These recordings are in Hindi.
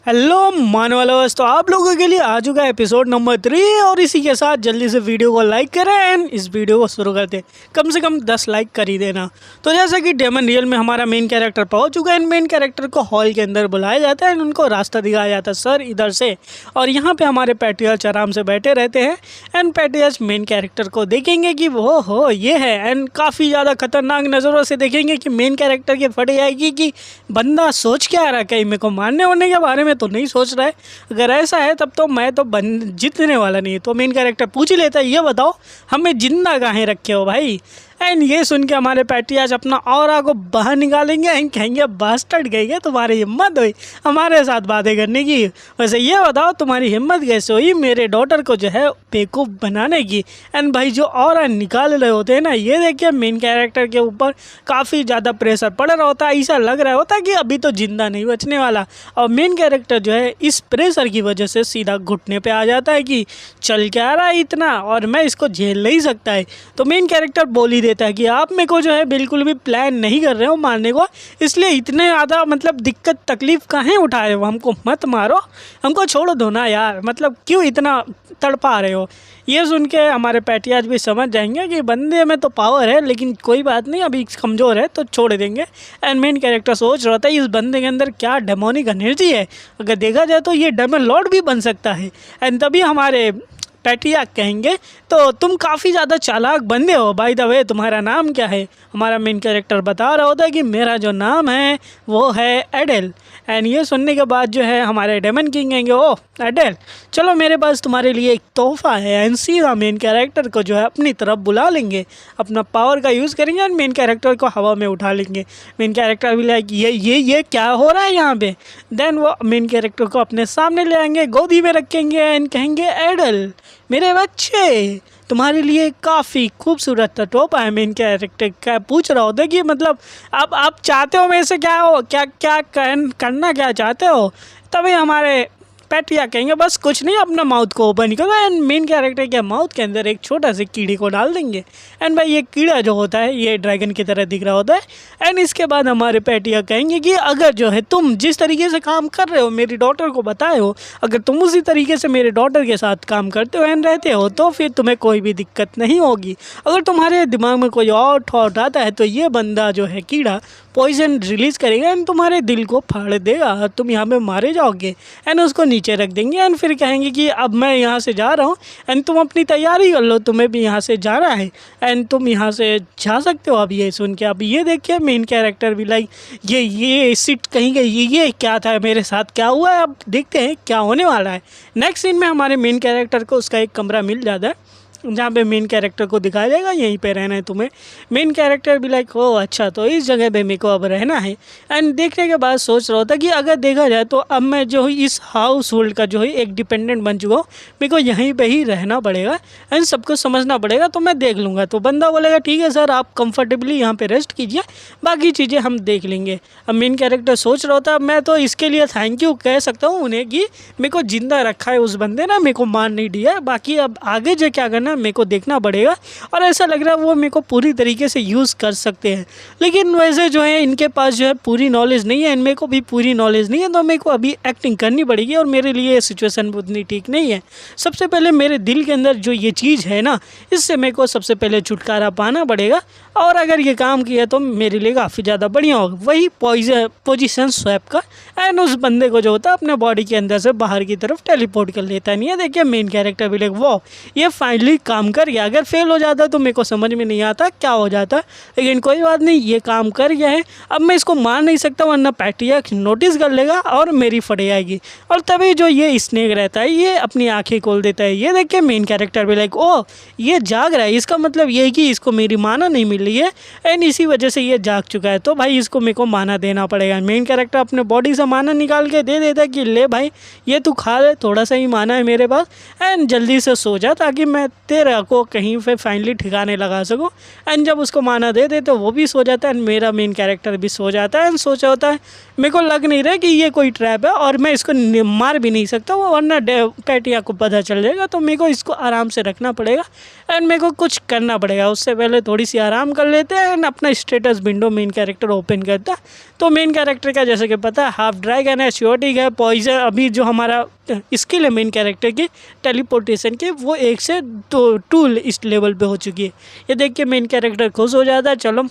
हेलो मानव वालों, तो आप लोगों के लिए आ चुका है एपिसोड नंबर 3 और इसी के साथ जल्दी से वीडियो को लाइक करें एंड इस वीडियो को शुरू करते हैं। कम से कम 10 लाइक कर ही देना। तो जैसा कि डेमन रियल में हमारा मेन कैरेक्टर पहुंच चुका है एंड मेन कैरेक्टर को हॉल के अंदर बुलाया जाता है एंड उनको रास्ता दिखाया जाता है, सर इधर से। और यहाँ पे हमारे पैट्रियाच आराम से बैठे रहते हैं एंड पैट्रियाच मेन कैरेक्टर को देखेंगे कि वो हो ये है एंड काफ़ी ज़्यादा खतरनाक नज़रों से देखेंगे कि मेन कैरेक्टर के फट जाएगी कि बंदा सोच क्या रहा है, कहीं मेरे को मारने वारने के बारे में तो नहीं सोच रहा है। अगर ऐसा है तब तो मैं तो जीतने वाला नहीं। तो मेन कैरेक्टर पूछ ही लेता है, ये बताओ हमें जिंदा कहाँ रखे हो भाई। एंड ये सुन के हमारे पैट्रियाच अपना ऑरा को बाहर निकालेंगे एंड कहेंगे बास्टर्ड गई तुम्हारी हिम्मत हुई हमारे साथ बातें करने की। वैसे ये बताओ तुम्हारी हिम्मत कैसे हुई मेरे डॉटर को जो है बेवकूफ़ बनाने की। एंड भाई जो ऑरा निकाल रहे होते हैं ना, ये देखिए मेन कैरेक्टर के ऊपर काफ़ी ज़्यादा प्रेशर पड़ रहा होता है। ऐसा लग रहा होता है कि अभी तो जिंदा नहीं बचने वाला। और मेन कैरेक्टर जो है इस प्रेशर की वजह से सीधा घुटने पे आ जाता है कि चल क्या रहा है इतना और मैं इसको झेल नहीं सकता है। तो मेन कैरेक्टर बोल ही देता है कि आप मेरे को जो है बिल्कुल भी प्लान नहीं कर रहे हो मारने को, इसलिए इतने ज़्यादा मतलब दिक्कत तकलीफ़ काहे उठा रहे हो, हमको मत मारो, हमको छोड़ दो ना यार, मतलब क्यों इतना तड़पा रहे हो। ये सुन के हमारे पैट्रियाच भी समझ जाएंगे कि बंदे में तो पावर है लेकिन कोई बात नहीं, अभी कमज़ोर है तो छोड़ देंगे। एंड मेन कैरेक्टर सोच रहा था इस बंदे के अंदर क्या डेमोनिक एनर्जी है, अगर देखा जाए तो ये डेमन लॉर्ड भी बन सकता है। एंड तभी हमारे पैट्रियाच कहेंगे तो तुम काफ़ी ज़्यादा चालाक बंदे हो, बाय द वे तुम्हारा नाम क्या है। हमारा मेन कैरेक्टर बता रहा होता है कि मेरा जो नाम है वो है एडेल। एंड ये सुनने के बाद जो है हमारे डेमन किंग कहेंगे ओ एडेल चलो मेरे पास तुम्हारे लिए एक तोहफा है। एंड सीधा मेन कैरेक्टर को जो है अपनी तरफ बुला लेंगे, अपना पावर का यूज़ करेंगे एंड मेन कैरेक्टर को हवा में उठा लेंगे। मेन कैरेक्टर भी लाइक ये क्या हो रहा है यहाँ पे। देन वो मेन कैरेक्टर को अपने सामने ले आएंगे, गोदी में रखेंगे एंड कहेंगे एडेल मेरे बच्चे तुम्हारे लिए काफ़ी खूबसूरत तोहफा है। मेन कैरेक्टर क्या पूछ रहा होता है कि मतलब आप चाहते हो मेरे से क्या हो, क्या करना क्या चाहते हो। तभी हमारे पैट्रियाच कहेंगे बस कुछ नहीं, अपना माउथ को ओपन करो। एंड मेन कैरेक्टर के माउथ के अंदर एक छोटा से कीड़े को डाल देंगे। एंड भाई ये कीड़ा जो होता है ये ड्रैगन की तरह दिख रहा होता है। एंड इसके बाद हमारे पैट्रियाच कहेंगे कि अगर जो है तुम जिस तरीके से काम कर रहे हो मेरी डॉटर को बताए हो, अगर तुम उसी तरीके से मेरे डॉटर के साथ काम करते हो एंड रहते हो तो फिर तुम्हें कोई भी दिक्कत नहीं होगी। अगर तुम्हारे दिमाग में कोई और थॉट आता है तो ये बंदा जो है कीड़ा पॉइजन रिलीज़ करेगा एंड तुम्हारे दिल को फाड़ देगा और तुम यहाँ पे मारे जाओगे। एंड उसको नीचे रख देंगे एंड फिर कहेंगे कि अब मैं यहाँ से जा रहा हूँ एंड तुम अपनी तैयारी कर लो, तुम्हें भी यहाँ से जाना है एंड तुम यहाँ से जा सकते हो। अब ये सुन के अब ये देखिए मेन कैरेक्टर भी लाइक ये सिट कहीं गई, ये क्या था मेरे साथ क्या हुआ है, अब देखते हैं क्या होने वाला है। नेक्स्ट सीन में हमारे मेन कैरेक्टर को उसका एक कमरा मिल जाता है जहाँ पे मेन कैरेक्टर को दिखाया जाएगा यहीं पे रहना है तुम्हें। मेन कैरेक्टर भी लाइक हो अच्छा तो इस जगह पे मेरे को अब रहना है। एंड देखने के बाद सोच रहा होता कि अगर देखा जाए तो अब मैं जो है इस हाउस होल्ड का जो है एक डिपेंडेंट बन चुका हूँ, मेरे को यहीं पे ही रहना पड़ेगा एंड सबको समझना पड़ेगा, तो मैं देख लूँगा। तो बंदा बोलेगा ठीक है सर आप कंफर्टेबली यहाँ पर रेस्ट कीजिए, बाकी चीज़ें हम देख लेंगे। अब मेन कैरेक्टर सोच रहा होता मैं तो इसके लिए थैंक यू कह सकता हूँ उन्हें कि मेरे को ज़िंदा रखा है उस बंदे ने, मेरे को मार नहीं दिया। बाकी अब आगे जो क्या करना मेरे को देखना पड़ेगा और ऐसा लग रहा है वो मेरे को पूरी तरीके से यूज़ कर सकते हैं। लेकिन वैसे जो है इनके पास जो है पूरी नॉलेज नहीं है एंड मेरे को भी पूरी नॉलेज नहीं है, तो मेरे को अभी एक्टिंग करनी पड़ेगी और मेरे लिए ये सिचुएशन उतनी ठीक नहीं है। सबसे पहले मेरे दिल के अंदर जो ये चीज़ है ना, इससे मेरे को सबसे पहले छुटकारा पाना पड़ेगा और अगर ये काम किया तो मेरे लिए काफ़ी ज़्यादा बढ़िया होगा। वही पोजीशन स्वैप का एंड उस बंदे को जो होता है अपने बॉडी के अंदर से बाहर की तरफ टेलीपोर्ट कर लेता है। नहीं है देखिए मेन कैरेक्टर भी लाइक वो ये फाइनली काम कर गया। अगर फेल हो जाता तो मेरे को समझ में नहीं आता क्या हो जाता, लेकिन कोई बात नहीं ये काम कर गया है। अब मैं इसको मार नहीं सकता वरना पैट्रियाच नोटिस कर लेगा और मेरी फट जाएगी। और तभी जो ये स्नेक रहता है ये अपनी आंखें खोल देता है। ये देखिए मेन कैरेक्टर भी लाइक ओ ये जाग रहा है, इसका मतलब ये है कि इसको मेरी माना नहीं मिल रही है एंड इसी वजह से ये जाग चुका है, तो भाई इसको मेरे को माना देना पड़ेगा। मेन कैरेक्टर अपने बॉडी से माना निकाल के दे देता है कि ले भाई ये तू खा ले, थोड़ा सा ही माना है मेरे पास एंड जल्दी से सो जा ताकि मैं रखते रखो कहीं पे फाइनली ठिकाने लगा सको। एंड जब उसको माना दे दे तो वो भी सो जाता है एंड मेरा मेन कैरेक्टर भी सो जाता है एंड सोचा होता है मेरे को लग नहीं रहा कि ये कोई ट्रैप है और मैं इसको मार भी नहीं सकता वो, वरना पैटिया को पता चल जाएगा। तो मेरे को इसको आराम से रखना पड़ेगा एंड मेरे को कुछ करना पड़ेगा। उससे पहले थोड़ी सी आराम कर लेते हैं एंड अपना status window main character open करता है। तो मेन कैरेक्टर का जैसे कि पता है हाफ ड्रैगन है, श्योरिटी है, पॉइजन, अभी जो हमारा स्किल है मेन कैरेक्टर की टेलीपोर्टेशन की वो 1 से 2 इस लेवल पे हो चुकी है। ये देख के मेन कैरेक्टर खुश हो जाता है, चलो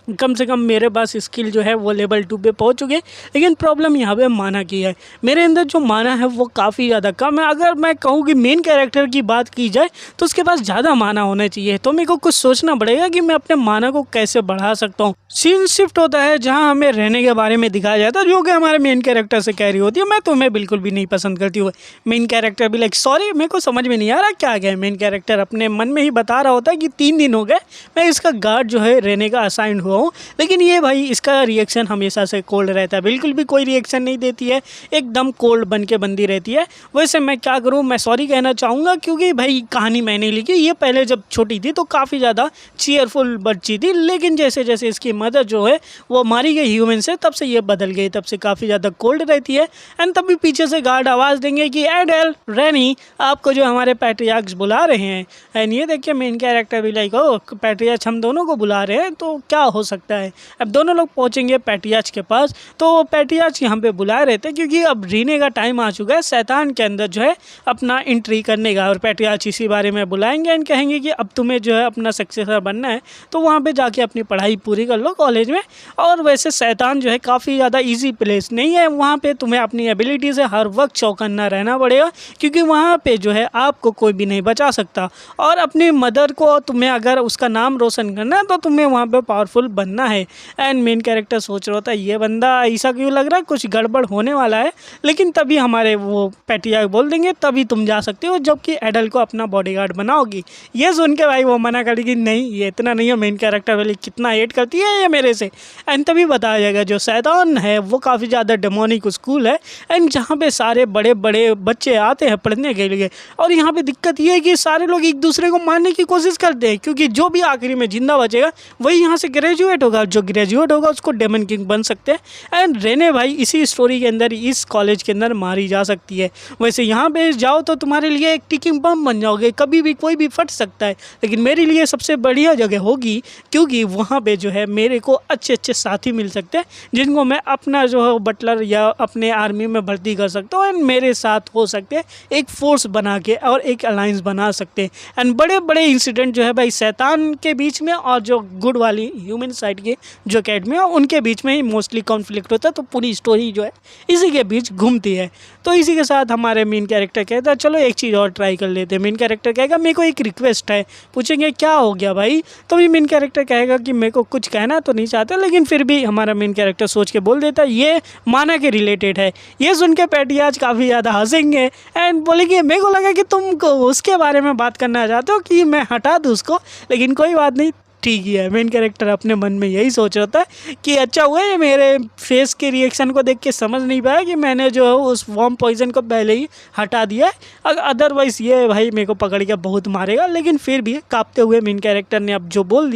कम से कम मेरे पास स्किल जो है वो लेवल 2 पे पहुंच चुके। लेकिन प्रॉब्लम यहाँ पे माना की है, मेरे अंदर जो माना है वो काफ़ी ज़्यादा कम है। अगर मैं कहूँ कि मेन कैरेक्टर की बात की जाए तो उसके पास ज़्यादा माना होना चाहिए। तो मेरे को कुछ सोचना पड़ेगा कि मैं अपने माना को कैसे बढ़ा सकता हूँ। सीन शिफ्ट होता है जहाँ हमें रहने के बारे में दिखाया जाता है जो कि हमारे मेन कैरेक्टर से कैरी होती है। मैं तुम्हें बिल्कुल भी नहीं पसंद करती हूँ। मेन कैरेक्टर भी लाइक सॉरी मेरे को समझ में नहीं आ रहा क्या गया। मेन कैरेक्टर अपने मन में ही बता रहा होता है कि 3 दिन हो गए मैं इसका गार्ड जो है रहने का असाइन हुआ हूँ, लेकिन ये भाई इसका रिएक्शन हमेशा से कोल्ड रहता है, बिल्कुल भी कोई रिएक्शन नहीं देती है, एकदम कोल्ड बन के बंदी रहती है। वैसे मैं क्या करूँ, मैं सॉरी कहना चाहूँगा क्योंकि भाई कहानी मैंने लिखी, ये पहले जब छोटी थी तो काफ़ी ज़्यादा चीयरफुल बच्ची थी, लेकिन जैसे जैसे इसकी मदर जो है वो मारी गई ह्यूमन से तब से ये बदल गई, तब से काफ़ी ज़्यादा कोल्ड रहती है। एंड तभी पीछे से गार्ड आवाज़ देंगे कि एडेल रेनी आपको जो हमारे पैट्रियार्क्स बुला रहे हैं। एंड ये देखिए मेन कैरेक्टर भी लाइक ओ पैट्रियार्च हम दोनों को बुला रहे हैं तो क्या हो सकता है। अब दोनों लोग पहुंचेंगे पैट्रियार्च के पास, तो पैट्रियार्च यहाँ पे बुलाए रहते हैं क्योंकि अब रीने का टाइम आ चुका है शैतान के अंदर जो है अपना एंट्री करने का। और पैट्रियार्च इसी बारे में बुलाएंगे एंड कहेंगे कि अब तुम्हें जो है अपना सक्सेसर बनना है तो वहाँ पे जाके अपनी पढ़ाई पूरी कर लो कॉलेज में। और वैसे शैतान जो है काफ़ी ज़्यादा ईजी प्लेस नहीं है, वहाँ पर तुम्हें अपनी एबिलिटी से हर वक्त चौकन्ना रहना पड़ेगा क्योंकि वहाँ पर जो है आपको कोई भी नहीं बचा सकता। और अपनी मदर को तुम्हें अगर उसका नाम रोशन करना है तो तुम्हें वहाँ पर पावरफुल बनना है। एंड मेन कैरेक्टर सोच रहा होता है ये बंदा ऐसा क्यों लग रहा है, कुछ गड़बड़ होने वाला है। लेकिन तभी हमारे वो पैट्रियार्क बोल देंगे तभी तुम जा सकते हो जबकि एडल को अपना बॉडीगार्ड बनाओगी। ये सुन के भाई वो मना करेगी नहीं ये इतना नहीं है, मेन कैरेक्टर वाली कितना हेट करती है ये मेरे से। एंड तभी बताया जाएगा जो शैतान है वो काफ़ी ज़्यादा डेमोनिक स्कूल है एंड जहाँ पे सारे बड़े बड़े बच्चे आते हैं पढ़ने के लिए। और यहाँ पे दिक्कत ये है कि सारे लोग एक दूसरे को मारने की कोशिश करते हैं क्योंकि जो भी आखिरी में जिंदा बचेगा वही यहाँ से ग्रेजुएट होगा, जो ग्रेजुएट होगा उसको डेमन किंग बन सकते हैं। एंड रेने भाई इसी स्टोरी के अंदर इस कॉलेज के अंदर मारी जा सकती है। वैसे यहाँ पे जाओ तो तुम्हारे लिए एक टिकिंग बम बन जाओगे, कभी भी कोई भी फट सकता है, लेकिन मेरे लिए सबसे बढ़िया जगह होगी क्योंकि वहाँ पे जो है मेरे को अच्छे अच्छे साथी मिल सकते हैं जिनको मैं अपना जो है बटलर या अपने आर्मी में भर्ती कर सकता हूँ एंड मेरे साथ हो सकते हैं एक फोर्स बना के और एक अलायंस बना सकते हैं। एंड बड़े बड़े इंसिडेंट जो है भाई शैतान के बीच में और जो गुड वाली ह्यूमन साइड के जो अकेडमी है उनके बीच में ही मोस्टली कॉन्फ्लिक्ट होता है। तो पूरी स्टोरी जो है इसी के बीच घूमती है। तो इसी के साथ हमारे मेन कैरेक्टर कहता है चलो एक चीज़ और ट्राई कर लेते हैं। मेन कैरेक्टर कहेगा मेरे को एक रिक्वेस्ट है। पूछेंगे क्या हो गया भाई, तो भी मेन कैरेक्टर कहेगा कि मेरे को कुछ कहना तो नहीं चाहता, लेकिन फिर भी हमारा मेन कैरेक्टर सोच के बोल देता है ये माना के रिलेटेड है। ये सुन के पैट्रियार्च काफ़ी ज़्यादा हंसेंगे एंड बोलेंगे मेरे को लगा कि तुम उसके बारे में बात करना चाहते हो कि मैं हटा दूँ उसको, लेकिन कोई बात नहीं ठीक ही है। मेन कैरेक्टर अपने मन में यही सोच रहा था कि अच्छा हुआ है मेरे फेस के रिएक्शन को देख के समझ नहीं पाया कि मैंने जो है उस वॉर्म पॉइजन को पहले ही हटा दिया है, अदरवाइज़ ये भाई मेरे को पकड़ के बहुत मारेगा। लेकिन फिर भी कांपते हुए मेन कैरेक्टर ने अब जो बोल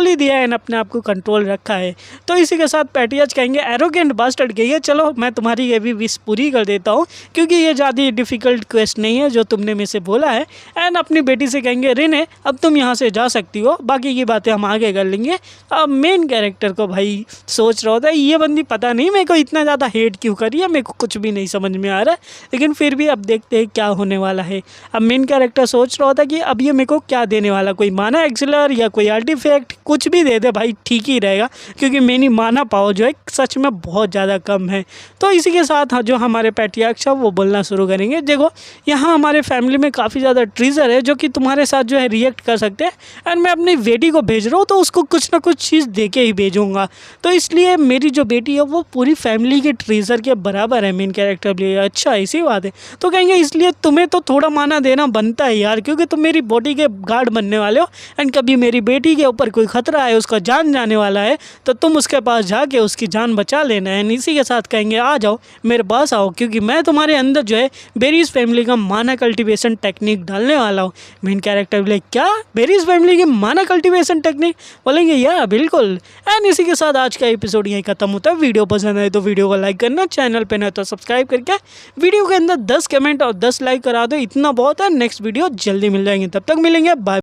ही दिया है अपने आप को कंट्रोल रखा है। तो इसी के साथ पैट्रियार्च कहेंगे एरोगेंट बास्टर्ड कहिए चलो मैं तुम्हारी ये भी विश पूरी कर देता हूँ क्योंकि ये ज़्यादा डिफ़िकल्ट क्वेस्ट नहीं है जो तुमने मेरे से बोला है। एंड अपनी बेटी से कहेंगे रेने अब तुम यहाँ से जा सकती हो, बाकी की बातें हम आगे कर लेंगे। अब मेन कैरेक्टर को भाई सोच रहा होता है ये बंदी पता नहीं मेरे को इतना ज़्यादा हेट क्यों करी है, मेरे को कुछ भी नहीं समझ में आ रहा है, लेकिन फिर भी अब देखते हैं क्या होने वाला है। अब मेन कैरेक्टर सोच रहा होता है कि अब ये मेरे को क्या देने वाला, कोई माना एक्सेलर या कोई आर्टिफैक्ट कुछ भी दे दे भाई ठीक ही रहेगा क्योंकि मेरी माना पावर जो है सच में बहुत ज़्यादा कम है। तो इसी के साथ जो हमारे पैट्रियार्च है वो बोलना शुरू करेंगे देखो यहाँ हमारे फैमिली में काफ़ी ज़्यादा ट्रीजर है जो कि तुम्हारे साथ जो है रिएक्ट कर सकते हैं एंड मैं अपनी बेटी को भेज रहा हूँ तो उसको कुछ ना कुछ चीज़ दे के ही भेजूँगा। तो इसलिए मेरी जो बेटी है वो पूरी फैमिली के ट्रेजर के बराबर है मेन कैरेक्टर के लिए। अच्छा ऐसी बात है। तो कहेंगे इसलिए तुम्हें तो थोड़ा माना देना बनता है यार, क्योंकि तुम मेरी बॉडी के गार्ड बनने वाले हो एंड कभी मेरी बेटी के ऊपर कोई खतरा है, उसका जान जाने वाला है, तो तुम उसके पास जाके उसकी जान बचा लेना है। इसी के साथ कहेंगे आ जाओ मेरे पास आओ, क्योंकि मैं तुम्हारे अंदर जो है बेरीज फैमिली का माना कल्टीवेशन टेक्निक डालने वाला हूँ। मेन कैरेक्टर बोले क्या बेरीज फैमिली की माना कल्टीवेशन टेक्निक? बोलेंगे या बिल्कुल। एंड इसी के साथ आज का एपिसोड यहीं खत्म होता है। वीडियो पसंद आए तो वीडियो को लाइक करना, चैनल पे न तो सब्सक्राइब करके वीडियो के अंदर 10 कमेंट और 10 लाइक करा दो, इतना बहुत है। नेक्स्ट वीडियो जल्दी मिल जाएंगे, तब तक मिलेंगे, बाय।